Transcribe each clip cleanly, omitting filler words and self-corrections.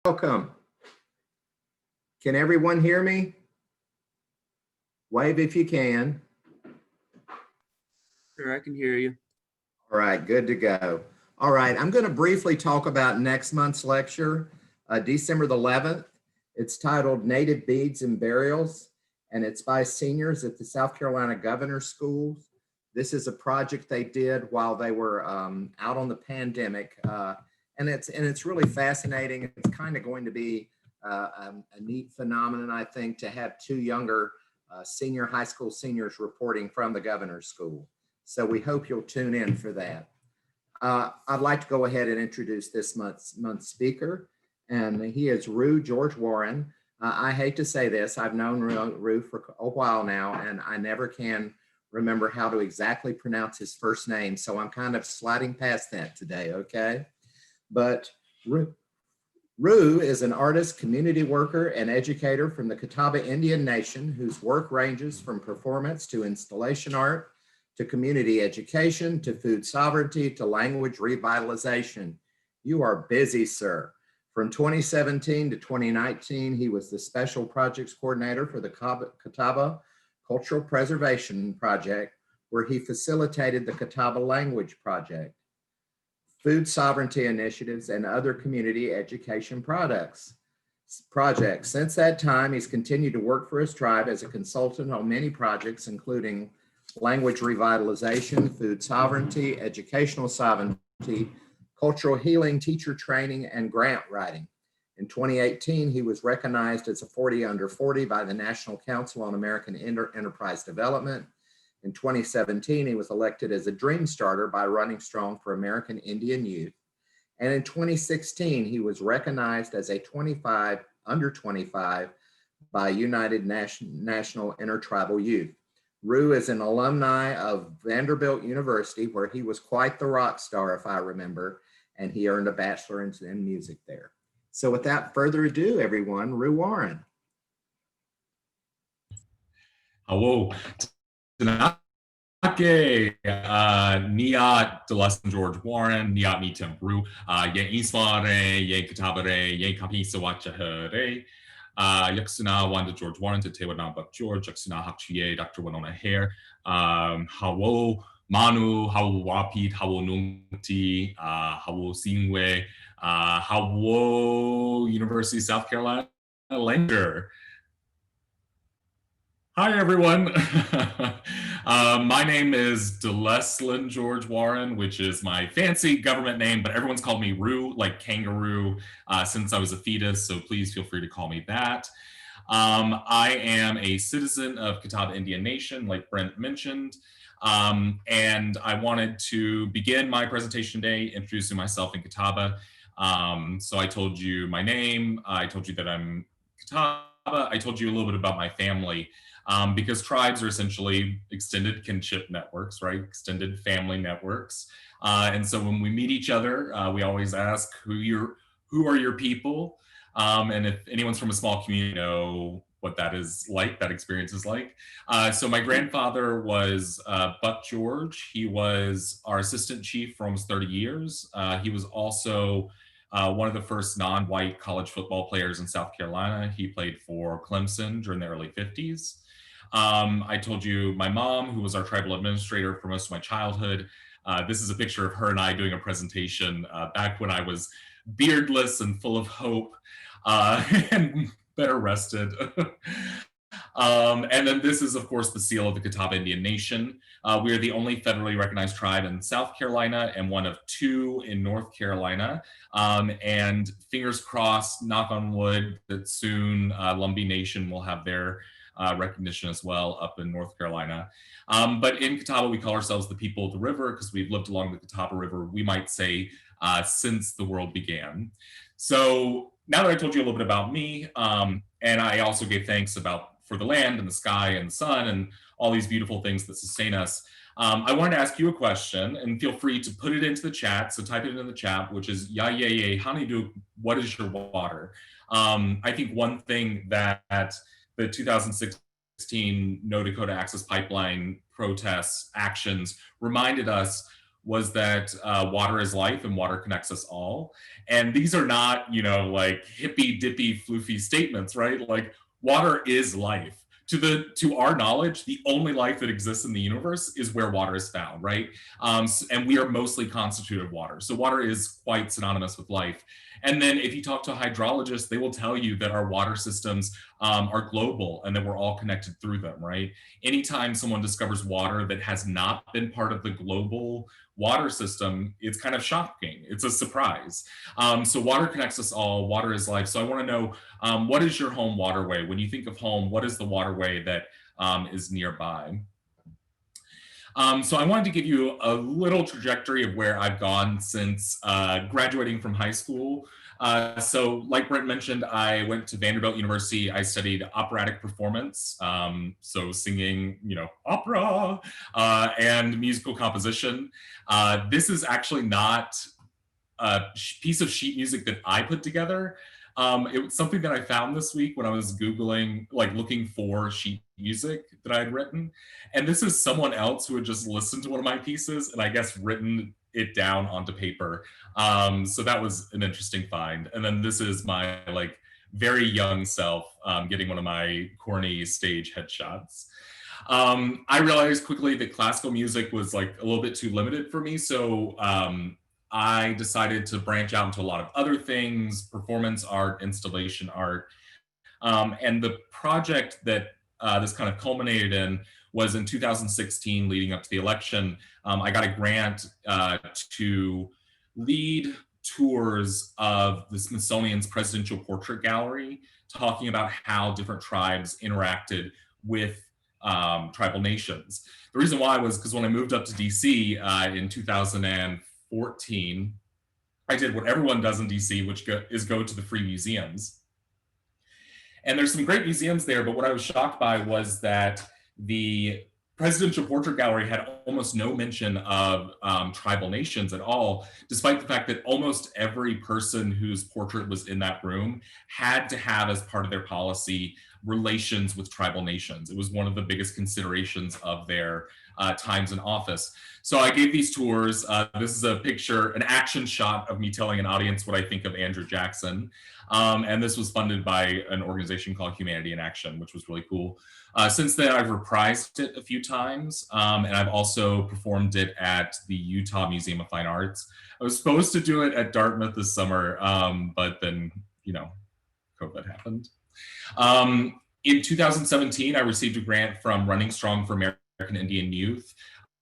Welcome. Can everyone hear me? Wave if you can. Sure, I can hear you. All right, good to go. All right, I'm going to briefly talk about next month's lecture, December the 11th. It's titled Native Beads and Burials, and it's by seniors at the South Carolina Governor's Schools. This is a project they did while they were out on the pandemic, and it's really fascinating. It's kind of going to be a neat phenomenon, I think, to have two younger senior high school seniors reporting from the Governor's School. So we hope you'll tune in for that. I'd like to go ahead and introduce this month's speaker, and he is Rue George Warren. I hate to say this, I've known Rue for a while now, and I never can remember how to exactly pronounce his first name, so I'm kind of sliding past that today, okay? But Rue is an artist, community worker, and educator from the Catawba Indian Nation, whose work ranges from performance to installation art, to community education, to food sovereignty, to language revitalization. You are busy, sir. From 2017 to 2019, he was the Special Projects Coordinator for the Catawba Cultural Preservation Project, where he facilitated the Catawba Language Project, food sovereignty initiatives, and other community education projects. Since that time, he's continued to work for his tribe as a consultant on many projects, including language revitalization, food sovereignty, educational sovereignty, cultural healing, teacher training, and grant writing. In 2018, he was recognized as a 40 under 40 by the National Council on American Enterprise Development. In 2017, he was elected as a Dream Starter by Running Strong for American Indian Youth. And in 2016, he was recognized as a under 25 by United National Intertribal Youth. Rue is an alumni of Vanderbilt University, where he was quite the rock star, if I remember, and he earned a bachelor's in music there. So without further ado, everyone, Rue Warren. Hello. Niat Deluston George Warren, Niat Mitem Rue, Ye Ismare, Ye Katabare, Ye Kapi Sawachare. Yaksuna Wanda George Warren to Tewana Buck George, Yaksuna Hakchiye, Dr. Winona Hare, Hawo Manu, Hawo Wapit, Hawo Nungti, Hawo Singwe, Hawo University of South Carolina Langer. Hi, everyone. My name is Deluston George Warren, which is my fancy government name, but everyone's called me Rue, like kangaroo, since I was a fetus, so please feel free to call me that. I am a citizen of Catawba Indian Nation, like Brent mentioned, and I wanted to begin my presentation today introducing myself in Catawba. So I told you my name, I told you that I'm Catawba, I told you a little bit about my family. Because tribes are essentially extended kinship networks, right? Extended family networks. And so when we meet each other, we always ask who are your people? And if anyone's from a small community, know what that is like, that experience is like. So my grandfather was Buck George. He was our assistant chief for almost 30 years. He was also one of the first non-white college football players in South Carolina. He played for Clemson during the early 50s. I told you my mom, who was our tribal administrator for most of my childhood. This is a picture of her and I doing a presentation back when I was beardless and full of hope and better rested. And then this is, of course, the seal of the Catawba Indian Nation. We are the only federally recognized tribe in South Carolina and one of two in North Carolina. And fingers crossed, knock on wood, that soon Lumbee Nation will have their recognition as well up in North Carolina. But in Catawba, we call ourselves the people of the river because we've lived along the Catawba River, we might say, since the world began. So now that I told you a little bit about me, and I also gave thanks for the land and the sky and the sun and all these beautiful things that sustain us, I wanted to ask you a question, and feel free to put it into the chat. So type it in the chat, which is ya ye ye hanidu, what is your water? I think one thing that the 2016 No Dakota Access Pipeline protests, actions reminded us was that water is life and water connects us all. And these are not, like hippy dippy floofy statements, right? Like water is life. To our knowledge, the only life that exists in the universe is where water is found, right? And we are mostly constituted of water. So water is quite synonymous with life. And then if you talk to hydrologists, they will tell you that our water systems are global and that we're all connected through them, right? Anytime someone discovers water that has not been part of the global water system, it's kind of shocking. It's a surprise. So water connects us all. Water is life. So I want to know, what is your home waterway? When you think of home, what is the waterway that is nearby? So I wanted to give you a little trajectory of where I've gone since graduating from high school. So like Brent mentioned, I went to Vanderbilt University. I studied operatic performance, so singing, opera and musical composition. This is actually not a piece of sheet music that I put together. It was something that I found this week when I was Googling, like looking for sheet music that I had written. And this is someone else who had just listened to one of my pieces and I guess written it down onto paper. So that was an interesting find. And then this is my like very young self getting one of my corny stage headshots. I realized quickly that classical music was like a little bit too limited for me. So I decided to branch out into a lot of other things, performance art, installation art. And the project that this kind of culminated in was in 2016, leading up to the election. I got a grant to lead tours of the Smithsonian's Presidential Portrait Gallery, talking about how different tribes interacted with tribal nations. The reason why was because when I moved up to DC in 2014, I did what everyone does in DC, which is go to the free museums. And there's some great museums there, but what I was shocked by was that the Presidential Portrait Gallery had almost no mention of tribal nations at all, despite the fact that almost every person whose portrait was in that room had to have as part of their policy relations with tribal nations. It was one of the biggest considerations of their times in office. So I gave these tours. This is a picture, an action shot of me telling an audience what I think of Andrew Jackson. And this was funded by an organization called Humanity in Action, which was really cool. Since then, I've reprised it a few times, and I've also performed it at the Utah Museum of Fine Arts. I was supposed to do it at Dartmouth this summer, but then, COVID happened. In 2017, I received a grant from Running Strong for American Indian Youth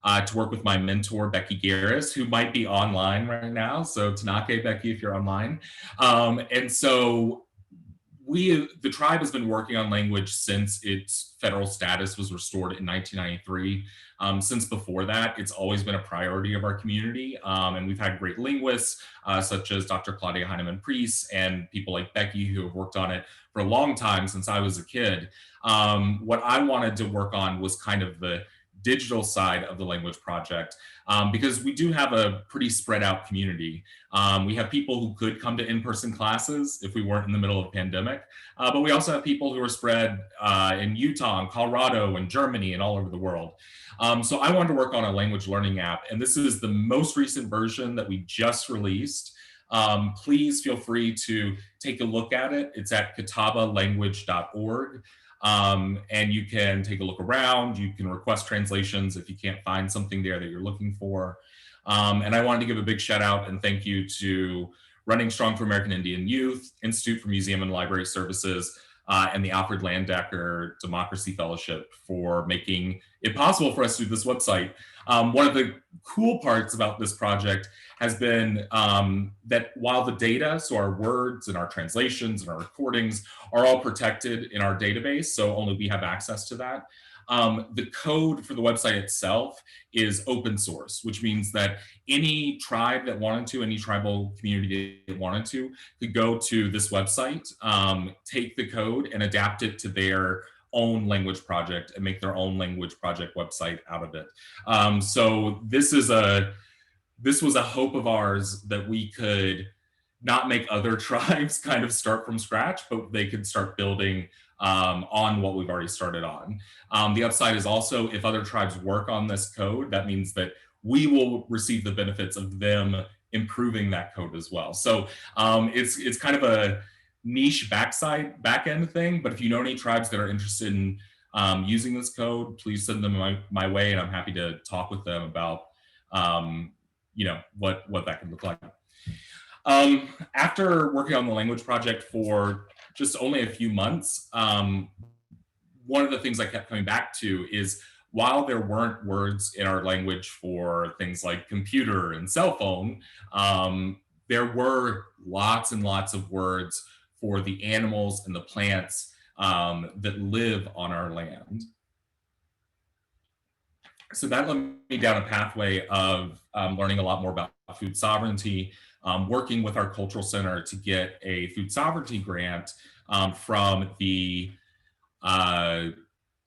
to work with my mentor, Becky Garris, who might be online right now. So Tanake, Becky, if you're online. And so the tribe has been working on language since its federal status was restored in 1993. Since before that, it's always been a priority of our community. And we've had great linguists, such as Dr. Claudia Heinemann-Priest and people like Becky who have worked on it for a long time since I was a kid. What I wanted to work on was kind of the digital side of the language project, because we do have a pretty spread out community. We have people who could come to in-person classes if we weren't in the middle of a pandemic, but we also have people who are spread in Utah and Colorado and Germany and all over the world. So I wanted to work on a language learning app, and this is the most recent version that we just released. Please feel free to take a look at it. It's at kitabalanguage.org. And you can take a look around, you can request translations if you can't find something there that you're looking for. And I wanted to give a big shout out and thank you to Running Strong for American Indian Youth, Institute for Museum and Library Services, and the Alfred Landecker Democracy Fellowship for making it possible for us to do this website. One of the cool parts about this project has been that while the data, so our words and our translations and our recordings are all protected in our database, so only we have access to that, the code for the website itself is open source, which means that any tribe that wanted to, any tribal community that wanted to, could go to this website, take the code and adapt it to their own language project and make their own language project website out of it. So this was a hope of ours that we could not make other tribes kind of start from scratch, but they could start building on what we've already started on. The upside is also if other tribes work on this code, that means that we will receive the benefits of them improving that code as well. So it's kind of a niche back end thing, but if you know any tribes that are interested in using this code, please send them my way, and I'm happy to talk with them about what that can look like. After working on the language project for just only a few months, one of the things I kept coming back to is, while there weren't words in our language for things like computer and cell phone, there were lots and lots of words for the animals and the plants that live on our land. So that led me down a pathway of learning a lot more about food sovereignty, working with our cultural center to get a food sovereignty grant from the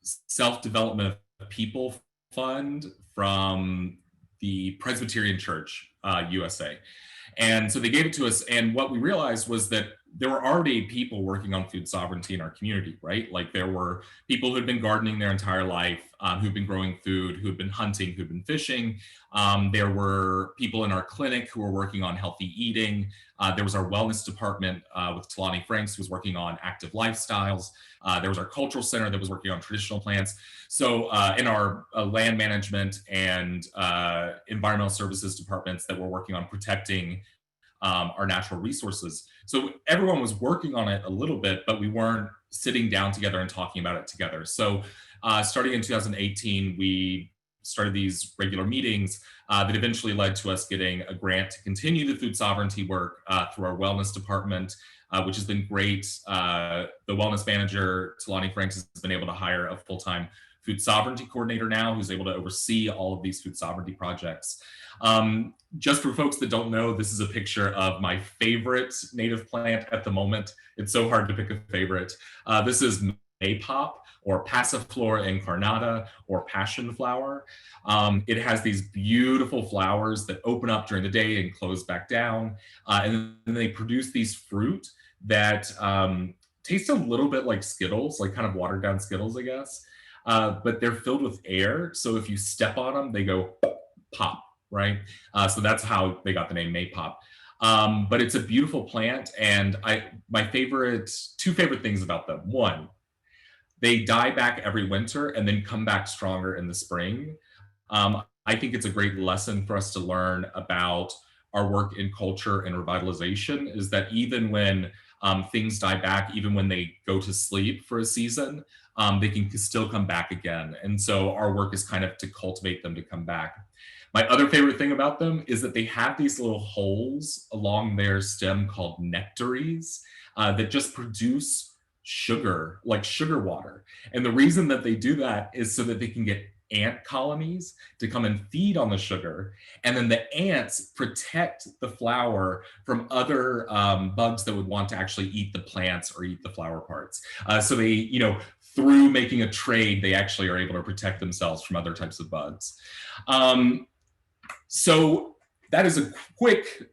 Self-Development of People Fund from the Presbyterian Church USA. And so they gave it to us, and what we realized was that there were already people working on food sovereignty in our community, right? Like, there were people who'd been gardening their entire life, who'd been growing food, who'd been hunting, who'd been fishing. There were people in our clinic who were working on healthy eating. There was our wellness department with Talani Franks, who was working on active lifestyles. There was our cultural center that was working on traditional plants. So in our land management and environmental services departments that were working on protecting our natural resources. So everyone was working on it a little bit, but we weren't sitting down together and talking about it together. So starting in 2018, we started these regular meetings that eventually led to us getting a grant to continue the food sovereignty work through our wellness department, which has been great. The wellness manager, Talani Franks, has been able to hire a full-time food sovereignty coordinator now, who's able to oversee all of these food sovereignty projects. Just for folks that don't know, this is a picture of my favorite native plant at the moment. It's so hard to pick a favorite. This is maypop, or Passiflora incarnata, or passion flower. It has these beautiful flowers that open up during the day and close back down. And then they produce these fruit that taste a little bit like Skittles, like kind of watered down Skittles, I guess. But they're filled with air. So if you step on them, they go pop, right? So that's how they got the name maypop. But it's a beautiful plant. And my two favorite things about them. One, they die back every winter and then come back stronger in the spring. I think it's a great lesson for us to learn about our work in culture and revitalization, is that even when things die back, even when they go to sleep for a season, they can still come back again. And so our work is kind of to cultivate them to come back. My other favorite thing about them is that they have these little holes along their stem called nectaries that just produce sugar, like sugar water. And the reason that they do that is so that they can get ant colonies to come and feed on the sugar. And then the ants protect the flower from other bugs that would want to actually eat the plants or eat the flower parts. So they, through making a trade, they actually are able to protect themselves from other types of bugs. So that is a quick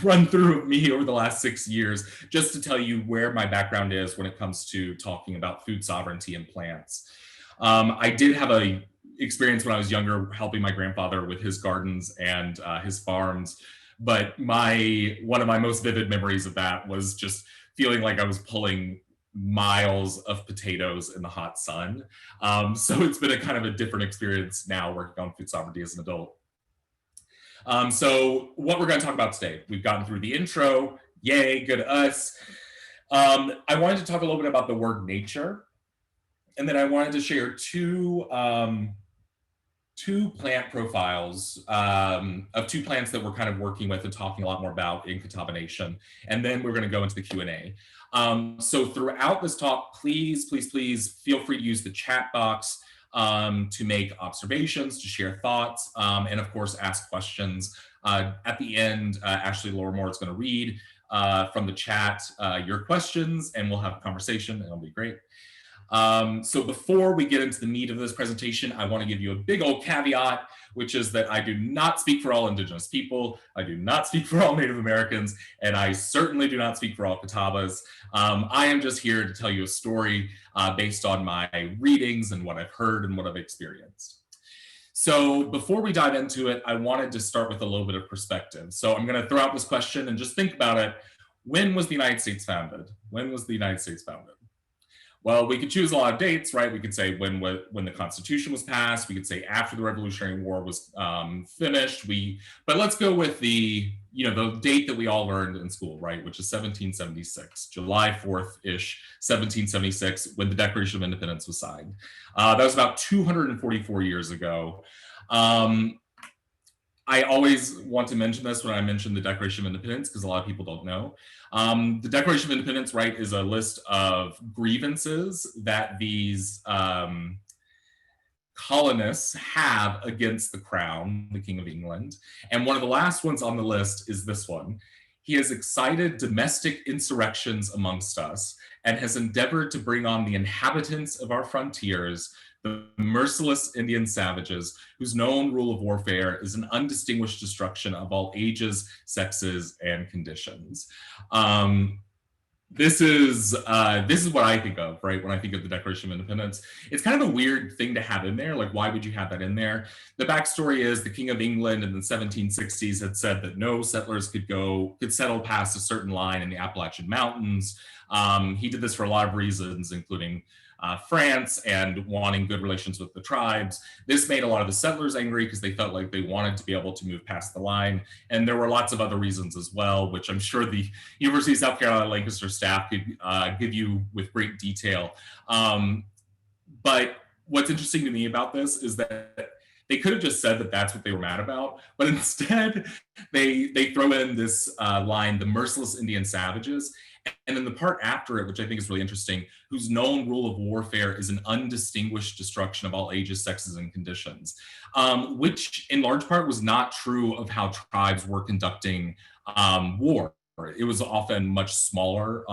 run through of me over the last 6 years, just to tell you where my background is when it comes to talking about food sovereignty and plants. I did have a experience when I was younger helping my grandfather with his gardens and his farms, but one of my most vivid memories of that was just feeling like I was pulling miles of potatoes in the hot sun. So it's been a kind of a different experience now working on food sovereignty as an adult. So what we're going to talk about today, we've gotten through the intro, yay, good us. I wanted to talk a little bit about the word nature, and then I wanted to share two plant profiles of two plants that we're kind of working with and talking a lot more about in Catawba Nation, and then we're going to go into the Q&A. So throughout this talk, please feel free to use the chat box to make observations, to share thoughts, and of course, ask questions. At the end, Ashley Lorimore is going to read from the chat your questions, and we'll have a conversation, and it'll be great. So before we get into the meat of this presentation, I want to give you a big old caveat, which is that I do not speak for all Indigenous people, I do not speak for all Native Americans, and I certainly do not speak for all Catawbas. I am just here to tell you a story based on my readings and what I've heard and what I've experienced. So before we dive into it, I wanted to start with a little bit of perspective. So I'm going to throw out this question and just think about it. When was the United States founded? When was the United States founded? Well, we could choose a lot of dates, right? We could say when the Constitution was passed. We could say after the Revolutionary War was finished. But let's go with the date that we all learned in school, right? Which is 1776, July 4th-ish, 1776, when the Declaration of Independence was signed. That was about 244 years ago. I always want to mention this when I mention the Declaration of Independence, because a lot of people don't know. The Declaration of Independence, right, is a list of grievances that these colonists have against the crown, the King of England. And one of the last ones on the list is this one. He has excited domestic insurrections amongst us and has endeavored to bring on the inhabitants of our frontiers the merciless Indian savages, whose known rule of warfare is an undistinguished destruction of all ages, sexes, and conditions. This is what I think of, right, when I think of the Declaration of Independence. It's kind of a weird thing to have in there. Like, why would you have that in there? The backstory is the King of England in the 1760s had said that no settlers could settle past a certain line in the Appalachian Mountains. He did this for a lot of reasons, including France and wanting good relations with the tribes. This made a lot of the settlers angry because they felt like they wanted to be able to move past the line. And there were lots of other reasons as well, which I'm sure the University of South Carolina Lancaster staff could give you with great detail. But what's interesting to me about this is that they could have just said that that's what they were mad about, but instead they throw in this line, the merciless Indian savages. And then the part after it, which I think is really interesting, whose known rule of warfare is an undistinguished destruction of all ages, sexes, and conditions, which in large part was not true of how tribes were conducting war. It was often much smaller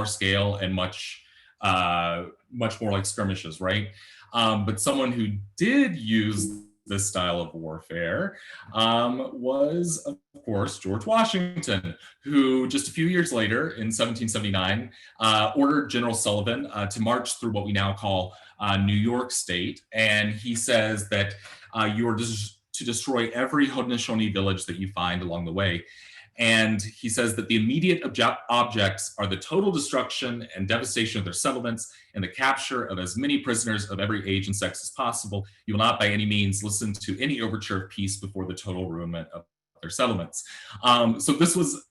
scale and much more like skirmishes, right? But someone who did use this style of warfare was, of course, George Washington, who just a few years later in 1779 ordered General Sullivan to march through what we now call New York State. And he says that you are to destroy every Haudenosaunee village that you find along the way. And he says that the immediate objects are the total destruction and devastation of their settlements and the capture of as many prisoners of every age and sex as possible. You will not by any means listen to any overture of peace before the total ruinment of their settlements. So this was,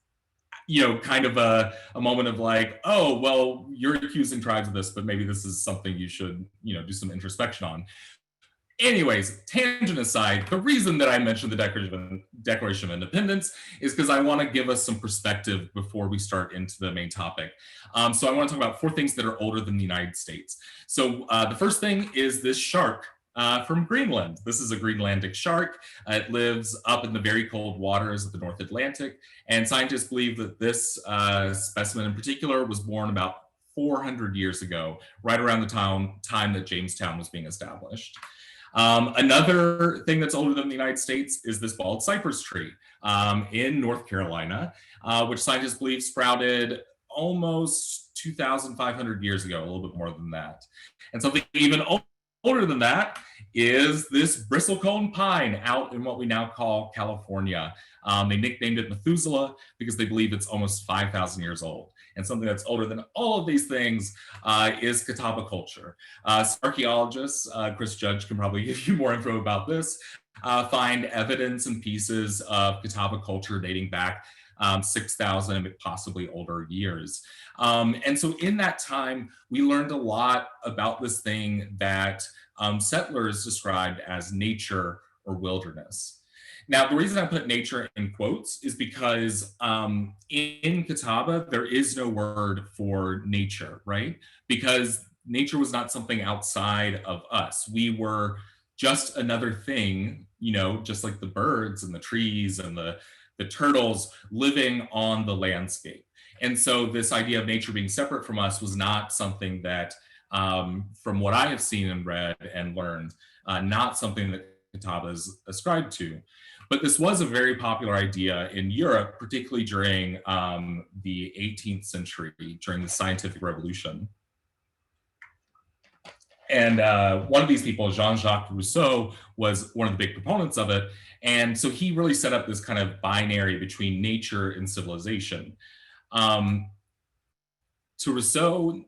kind of a moment of like, oh, well, you're accusing tribes of this, but maybe this is something you should, do some introspection on. Anyways, tangent aside, the reason that I mentioned the Declaration of Independence is because I want to give us some perspective before we start into the main topic. So I want to talk about 4 things that are older than the United States. So the first thing is this shark from Greenland. This is a Greenlandic shark. It lives up in the very cold waters of the North Atlantic. And scientists believe that this specimen in particular was born about 400 years ago, right around the time that Jamestown was being established. Another thing that's older than the United States is this bald cypress tree in North Carolina, which scientists believe sprouted almost 2,500 years ago, a little bit more than that. And something even older than that is this bristlecone pine out in what we now call California. They nicknamed it Methuselah because they believe it's almost 5,000 years old. And something that's older than all of these things is Catawba culture. Archaeologists, Chris Judge can probably give you more info about this, find evidence and pieces of Catawba culture dating back 6,000, possibly older years. And so in that time, we learned a lot about this thing that settlers described as nature or wilderness. Now, the reason I put nature in quotes is because in Catawba, there is no word for nature, right? Because nature was not something outside of us. We were just another thing, just like the birds and the trees and the turtles living on the landscape. And so this idea of nature being separate from us was not something that, from what I have seen and read and learned, not something that Catawba is ascribed to. But this was a very popular idea in Europe, particularly during the 18th century, during the scientific revolution. And one of these people, Jean-Jacques Rousseau, was one of the big proponents of it. And so he really set up this kind of binary between nature and civilization. Um, to Rousseau,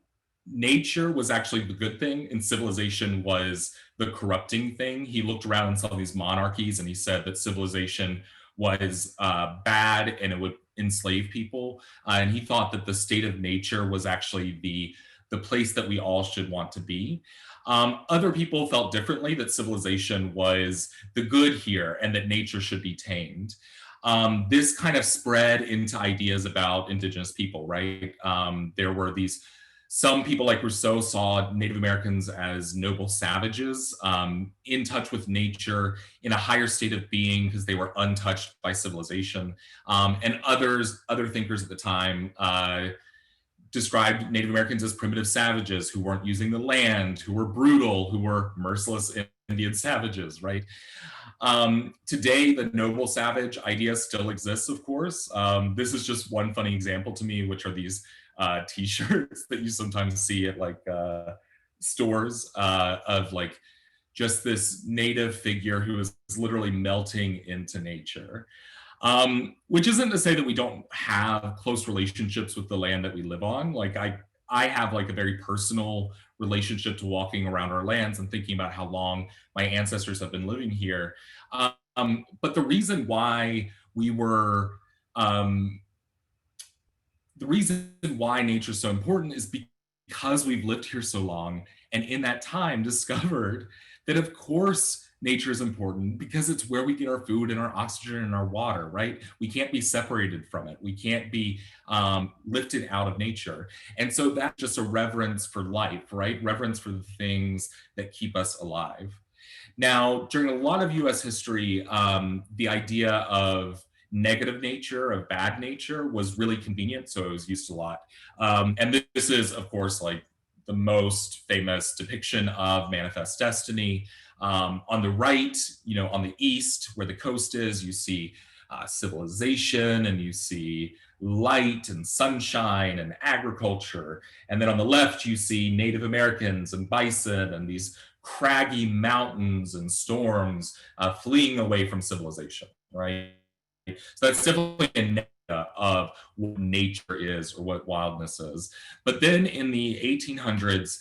nature was actually the good thing and civilization was the corrupting thing. He looked around and saw these monarchies and he said that civilization was bad and it would enslave people. And he thought that the state of nature was actually the place that we all should want to be. Other people felt differently, that civilization was the good here and that nature should be tamed. This kind of spread into ideas about indigenous people, right? There were some people like Rousseau saw Native Americans as noble savages, in touch with nature, in a higher state of being because they were untouched by civilization. And other thinkers at the time described Native Americans as primitive savages who weren't using the land, who were brutal, who were merciless Indian savages, right? Today, the noble savage idea still exists, of course. This is just one funny example to me, which are these t-shirts that you sometimes see at like stores of like just this native figure who is literally melting into nature. Which isn't to say that we don't have close relationships with the land that we live on. Like I have like a very personal relationship to walking around our lands and thinking about how long my ancestors have been living here. But the reason why the reason why nature is so important is because we've lived here so long and in that time discovered that of course nature is important because it's where we get our food and our oxygen and our water, right? We can't be separated from it. We can't be lifted out of nature. And so that's just a reverence for life, right? Reverence for the things that keep us alive. Now, during a lot of US history, the idea of negative nature, of bad nature was really convenient, so it was used a lot. And this is, of course, like the most famous depiction of Manifest Destiny. On the right, on the east, where the coast is, you see civilization and you see light and sunshine and agriculture. And then on the left, you see Native Americans and bison and these craggy mountains and storms fleeing away from civilization, right? So that's definitely a negative of what nature is or what wildness is. But then in the 1800s,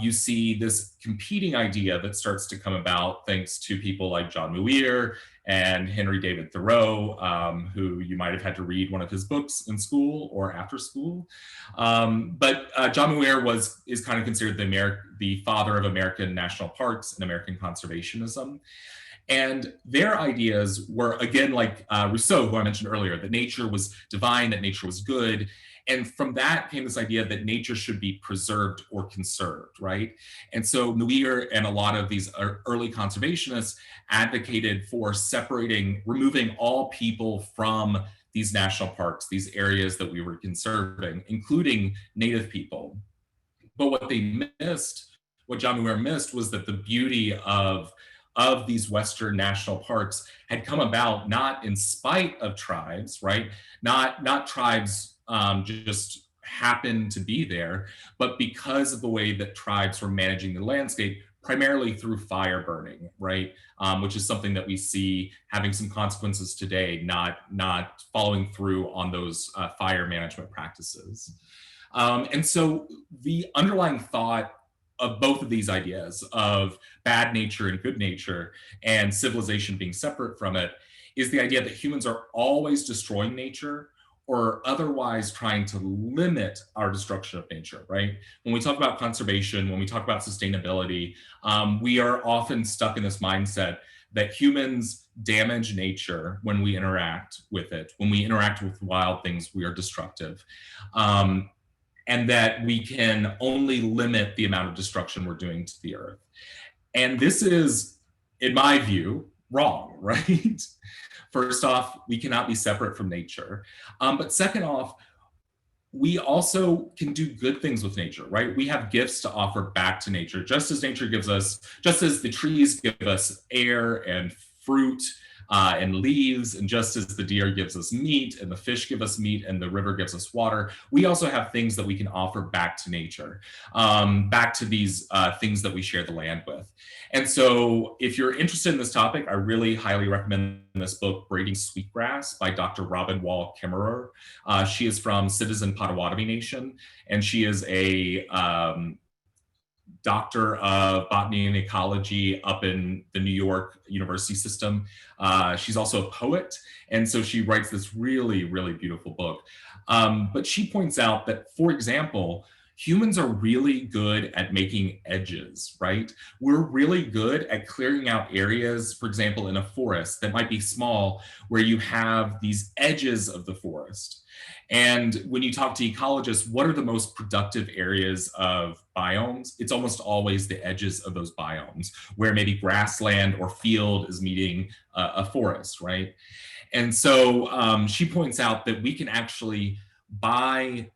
you see this competing idea that starts to come about thanks to people like John Muir and Henry David Thoreau, who you might have had to read one of his books in school or after school. But John Muir is kind of considered the father of American national parks and American conservationism. And their ideas were, again, like Rousseau, who I mentioned earlier, that nature was divine, that nature was good. And from that came this idea that nature should be preserved or conserved, right? And so Muir and a lot of these early conservationists advocated for removing all people from these national parks, these areas that we were conserving, including Native people. But what John Muir missed was that the beauty of these Western national parks had come about not in spite of tribes, right? Not tribes just happened to be there, but because of the way that tribes were managing the landscape, primarily through fire burning, right? Which is something that we see having some consequences today, not following through on those fire management practices. And so the underlying thought of both of these ideas of bad nature and good nature and civilization being separate from it is the idea that humans are always destroying nature or otherwise trying to limit our destruction of nature, right? When we talk about conservation, when we talk about sustainability, we are often stuck in this mindset that humans damage nature when we interact with it. When we interact with wild things, we are destructive. And that we can only limit the amount of destruction we're doing to the earth. And this is, in my view, wrong, right? First off, we cannot be separate from nature. But second off, we also can do good things with nature, right? We have gifts to offer back to nature, just as nature gives us, just as the trees give us air and fruit, and leaves. And just as the deer gives us meat and the fish give us meat and the river gives us water, we also have things that we can offer back to nature, back to these things that we share the land with. And so if you're interested in this topic, I really highly recommend this book, Braiding Sweetgrass by Dr. Robin Wall Kimmerer. She is from Citizen Potawatomi Nation, and she is a doctor of botany and ecology up in the New York University system. She's also a poet, and so she writes this really, really beautiful book. But she points out that, for example, humans are really good at making edges, right? We're really good at clearing out areas, for example, in a forest that might be small, where you have these edges of the forest. And when you talk to ecologists, what are the most productive areas of biomes? It's almost always the edges of those biomes, where maybe grassland or field is meeting a forest, right? And so she points out that we can actually, by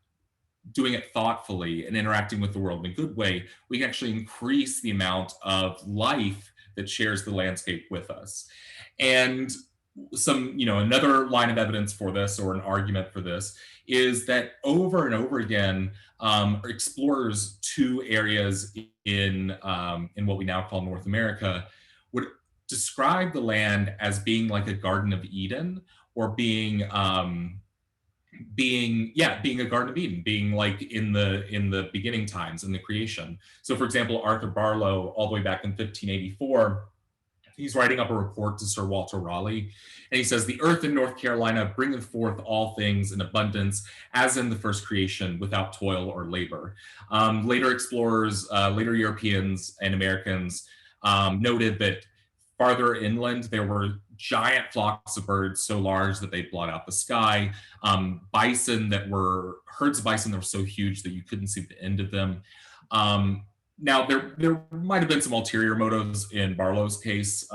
doing it thoughtfully and interacting with the world in a good way, we can actually increase the amount of life that shares the landscape with us. And another line of evidence for this, or an argument for this, is that over and over again, explorers to areas in what we now call North America would describe the land as being like a Garden of Eden, or being a Garden of Eden, being like in the beginning times, in the creation. So for example, Arthur Barlow, all the way back in 1584, he's writing up a report to Sir Walter Raleigh, and he says, "The earth in North Carolina bringeth forth all things in abundance, as in the first creation, without toil or labor." Later explorers, later Europeans and Americans noted that farther inland, there were giant flocks of birds so large that they blot out the sky, herds of bison that were so huge that you couldn't see the end of them. Now, there might have been some ulterior motives in Barlow's case,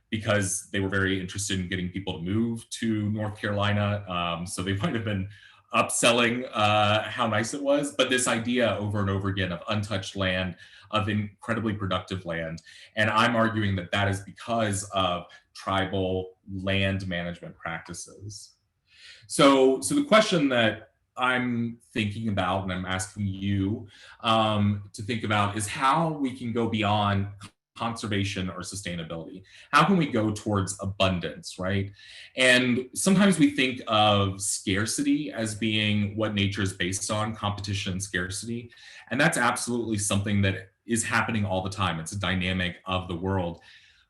because they were very interested in getting people to move to North Carolina. So they might have been upselling how nice it was. But this idea over and over again of untouched land, of incredibly productive land. And I'm arguing that that is because of tribal land management practices. So the question that I'm thinking about, and I'm asking you to think about, is how we can go beyond conservation or sustainability. How can we go towards abundance, right? And sometimes we think of scarcity as being what nature is based on, competition and scarcity. And that's absolutely something that is happening all the time. It's a dynamic of the world.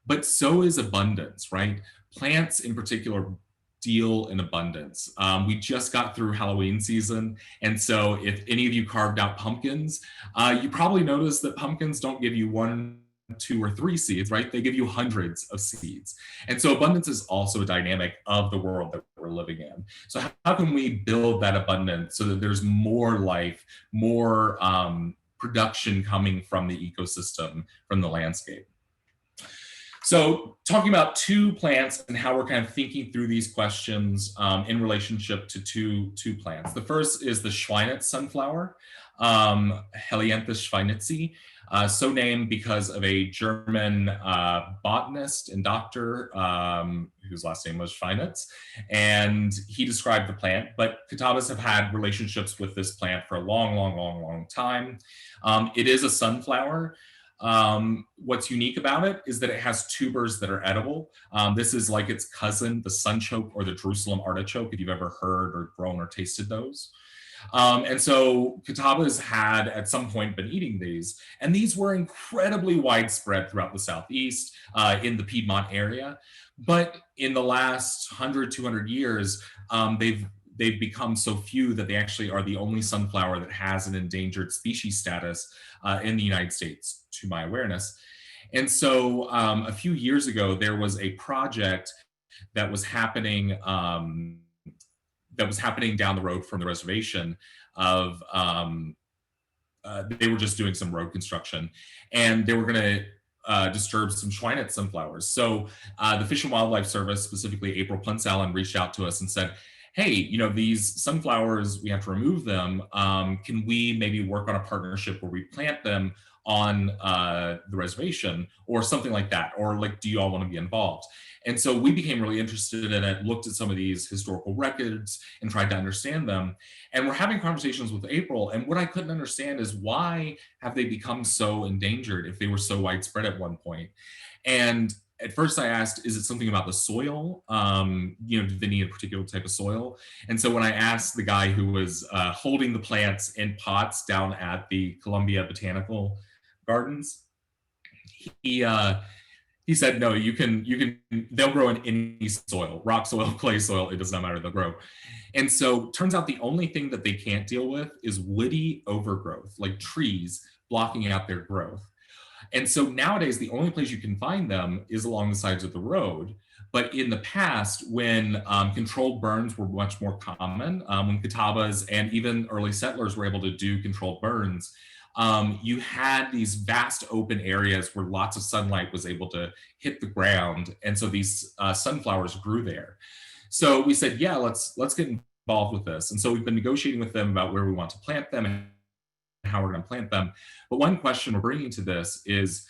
But so is abundance, right? Plants in particular deal in abundance. We just got through Halloween season. And so if any of you carved out pumpkins, you probably noticed that pumpkins don't give you 1, 2, or 3 seeds, right? They give you hundreds of seeds. And so abundance is also a dynamic of the world that we're living in. So how can we build that abundance so that there's more life, more production coming from the ecosystem, from the landscape? So talking about 2 plants and how we're kind of thinking through these questions in relationship to two plants. The first is the Schweinitz sunflower, Helianthus schweinitzi, so named because of a German botanist and doctor whose last name was Schweinitz, and he described the plant. But Catawbas have had relationships with this plant for a long time. It is a sunflower. What's unique about it is that it has tubers that are edible. This is like its cousin, the sunchoke or the Jerusalem artichoke, if you've ever heard or grown or tasted those. And so Catawbas had at some point been eating these, and these were incredibly widespread throughout the Southeast, in the Piedmont area. But in the last 100, 200 years, they've become so few that they actually are the only sunflower that has an endangered species status in the United States, to my awareness. And so a few years ago, there was a project that was happening down the road from the reservation of, they were just doing some road construction, and they were going to disturb some Schweinitz sunflowers. So the Fish and Wildlife Service, specifically April Punsallen, reached out to us and said, hey, these sunflowers, we have to remove them. Can we maybe work on a partnership where we plant them on the reservation or something like that? Or like, do you all want to be involved? And so we became really interested in it, looked at some of these historical records and tried to understand them. And we're having conversations with April. And what I couldn't understand is, why have they become so endangered if they were so widespread at one point? And at first I asked, is it something about the soil? Do they need a particular type of soil? And so when I asked the guy who was holding the plants in pots down at the Columbia Botanical Gardens, he he said, no, they'll grow in any soil, rock soil, clay soil, it does not matter, they'll grow. And so turns out the only thing that they can't deal with is woody overgrowth, like trees blocking out their growth. And so nowadays, the only place you can find them is along the sides of the road. But in the past, when controlled burns were much more common, when catawbas and even early settlers were able to do controlled burns, you had these vast open areas where lots of sunlight was able to hit the ground. And so these sunflowers grew there. So we said, yeah, let's get involved with this. And so we've been negotiating with them about where we want to plant them and how we're going to plant them. But one question we're bringing to this is,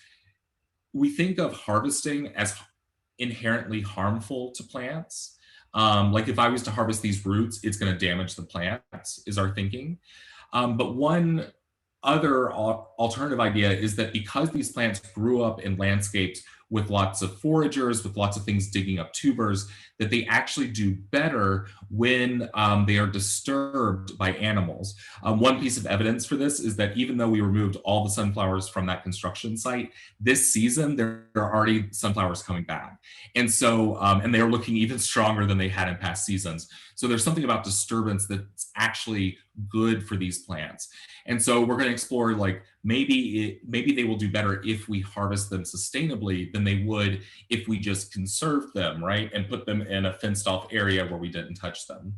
we think of harvesting as inherently harmful to plants. Like if I was to harvest these roots, it's going to damage the plants, is our thinking. But one other alternative idea is that because these plants grew up in landscapes with lots of foragers, with lots of things digging up tubers, that they actually do better when they are disturbed by animals. One piece of evidence for this is that even though we removed all the sunflowers from that construction site, this season there are already sunflowers coming back. And so, and they're looking even stronger than they had in past seasons. So there's something about disturbance that's actually good for these plants. And so we're going to explore, like, maybe they will do better if we harvest them sustainably than they would if we just conserved them, right? And put them in a fenced off area where we didn't touch them.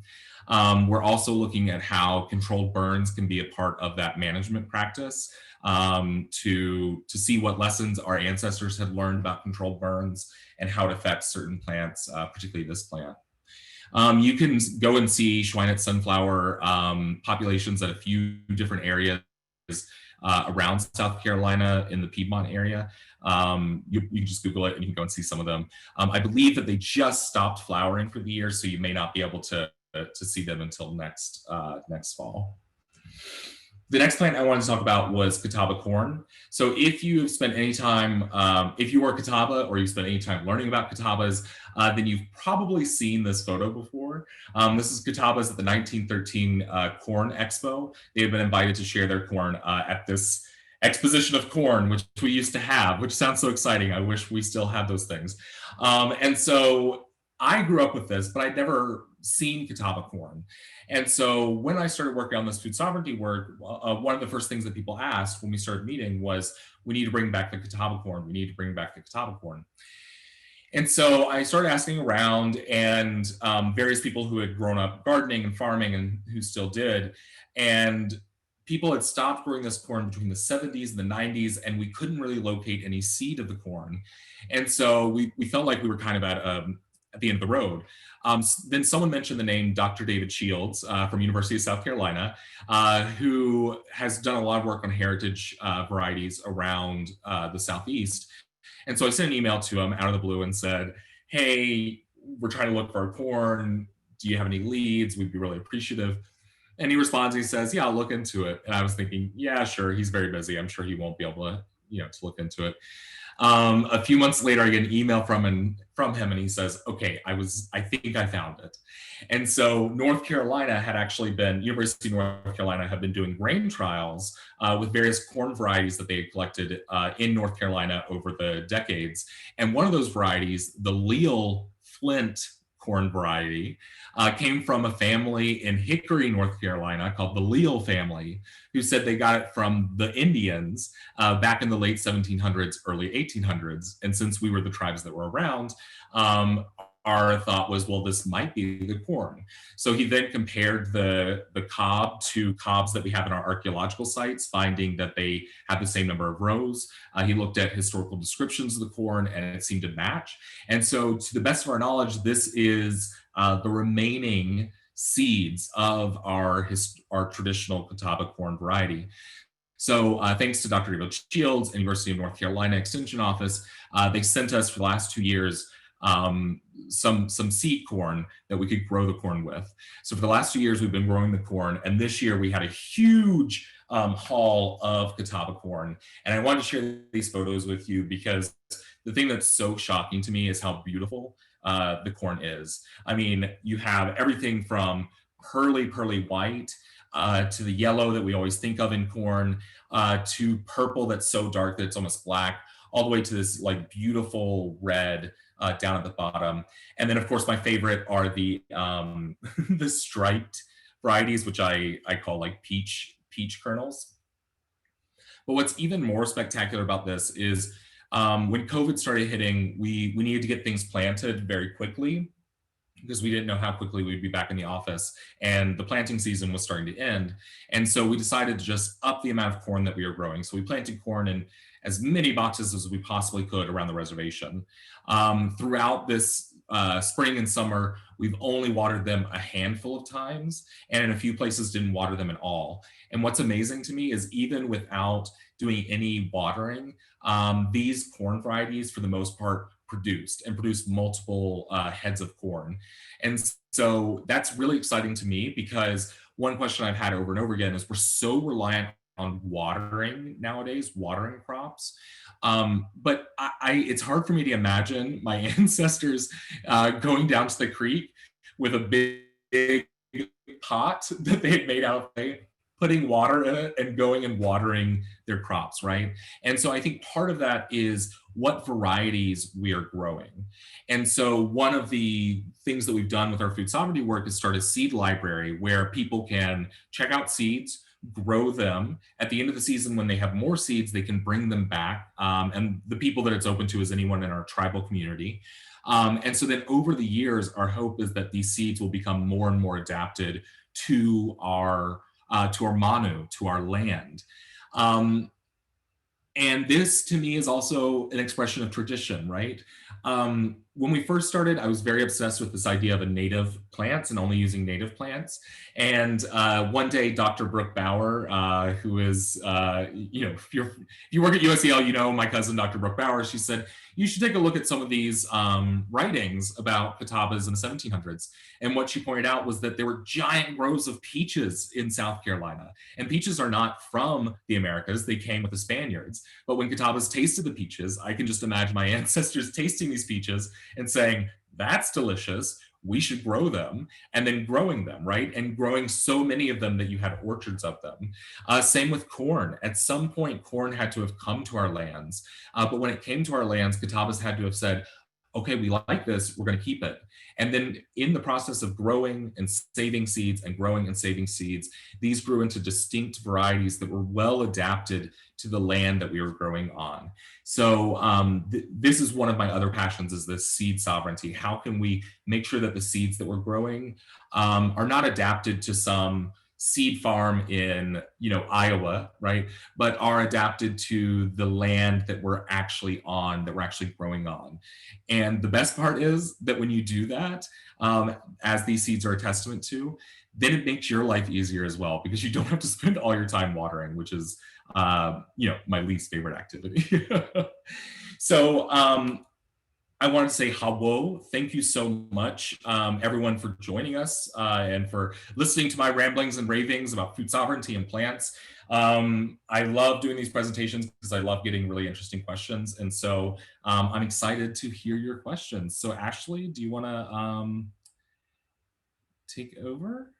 We're also looking at how controlled burns can be a part of that management practice, to see what lessons our ancestors had learned about controlled burns and how it affects certain plants, particularly this plant. You can go and see Schweinitz sunflower populations at a few different areas around South Carolina in the Piedmont area. You can just Google it and you can go and see some of them. I believe that they just stopped flowering for the year, so you may not be able to see them until next fall. The next plant I wanted to talk about was Catawba corn. So if you have spent any time, if you are Catawba or you've spent any time learning about Catawbas, then you've probably seen this photo before. This is Catawbas at the 1913 Corn Expo. They have been invited to share their corn at this exposition of corn, which we used to have, which sounds so exciting. I wish we still had those things. And so I grew up with this, but I'd never seen Catawba corn. And so when I started working on this food sovereignty work, one of the first things that people asked when we started meeting was, we need to bring back the Catawba corn. We need to bring back the Catawba corn. And so I started asking around, and various people who had grown up gardening and farming and who still did. And people had stopped growing this corn between the 70s and the 90s, and we couldn't really locate any seed of the corn. And so we felt like we were kind of at the end of the road. Then someone mentioned the name Dr. David Shields from University of South Carolina, who has done a lot of work on heritage varieties around the Southeast. And so I sent an email to him out of the blue and said, hey, we're trying to look for our corn. Do you have any leads? We'd be really appreciative. And he responds, he says, yeah, I'll look into it. And I was thinking, yeah, sure, he's very busy. I'm sure he won't be able to, to look into it. A few months later, I get an email from him, and he says, okay, I think I found it. And so North Carolina had actually been, University of North Carolina had been doing grain trials with various corn varieties that they had collected in North Carolina over the decades. And one of those varieties, the Leal Flint corn variety, came from a family in Hickory, North Carolina called the Leal family, who said they got it from the Indians back in the late 1700s, early 1800s. And since we were the tribes that were around, our thought was, well, this might be the corn. So he then compared the cob to cobs that we have in our archaeological sites, finding that they have the same number of rows. He looked at historical descriptions of the corn, and it seemed to match. And so to the best of our knowledge, this is the remaining seeds of our traditional Catawba corn variety. So thanks to Dr. Evo Shields, University of North Carolina Extension Office, they sent us for the last 2 years some seed corn that we could grow the corn with. So for the last 2 years, we've been growing the corn, and this year we had a huge haul of Catawba corn. And I wanted to share these photos with you because the thing that's so shocking to me is how beautiful the corn is. I mean, you have everything from pearly white to the yellow that we always think of in corn, to purple that's so dark that it's almost black, all the way to this like beautiful red down at the bottom. And then of course my favorite are the the striped varieties, which I call like peach kernels. But what's even more spectacular about this is when COVID started hitting, we needed to get things planted very quickly because we didn't know how quickly we'd be back in the office, and the planting season was starting to end. And so we decided to just up the amount of corn that we were growing. So we planted corn in as many boxes as we possibly could around the reservation. Throughout this spring and summer, we've only watered them a handful of times, and in a few places didn't water them at all. And what's amazing to me is even without doing any watering, these corn varieties, for the most part, produced multiple heads of corn. And so that's really exciting to me because one question I've had over and over again is we're so reliant on watering nowadays, watering crops. But it's hard for me to imagine my ancestors going down to the creek with a big pot that they had made out of clay, putting water in it and going and watering their crops, right? And so I think part of that is what varieties we are growing. And so one of the things that we've done with our food sovereignty work is start a seed library where people can check out seeds, grow them. At the end of the season, when they have more seeds, they can bring them back. And the people that it's open to is anyone in our tribal community. And so then over the years, our hope is that these seeds will become more and more adapted to our manu, to our land. And this to me is also an expression of tradition, right? When we first started, I was very obsessed with this idea of a native plants and only using native plants. And one day, Dr. Brooke Bauer, who is, if you work at USEL, you know my cousin, Dr. Brooke Bauer, she said, you should take a look at some of these writings about Catawbas in the 1700s. And what she pointed out was that there were giant groves of peaches in South Carolina. And peaches are not from the Americas, they came with the Spaniards. But when Catawbas tasted the peaches, I can just imagine my ancestors tasting these peaches and saying, that's delicious, we should grow them, and then growing them, right? And growing so many of them that you had orchards of them. Same with corn. At some point, corn had to have come to our lands. But when it came to our lands, Catawbas had to have said, okay, we like this, we're going to keep it. And then in the process of growing and saving seeds and growing and saving seeds, these grew into distinct varieties that were well adapted to the land that we were growing on. So this is one of my other passions, is this seed sovereignty. How can we make sure that the seeds that we're growing are not adapted to some seed farm in Iowa, right, but are adapted to the land that we're actually on, that we're actually growing on. And the best part is that when you do that, as these seeds are a testament to, then it makes your life easier as well, because you don't have to spend all your time watering, which is my least favorite activity. So I want to say hawo. Thank you so much, everyone, for joining us and for listening to my ramblings and ravings about food sovereignty and plants. I love doing these presentations because I love getting really interesting questions. And so I'm excited to hear your questions. So Ashley, do you want to take over?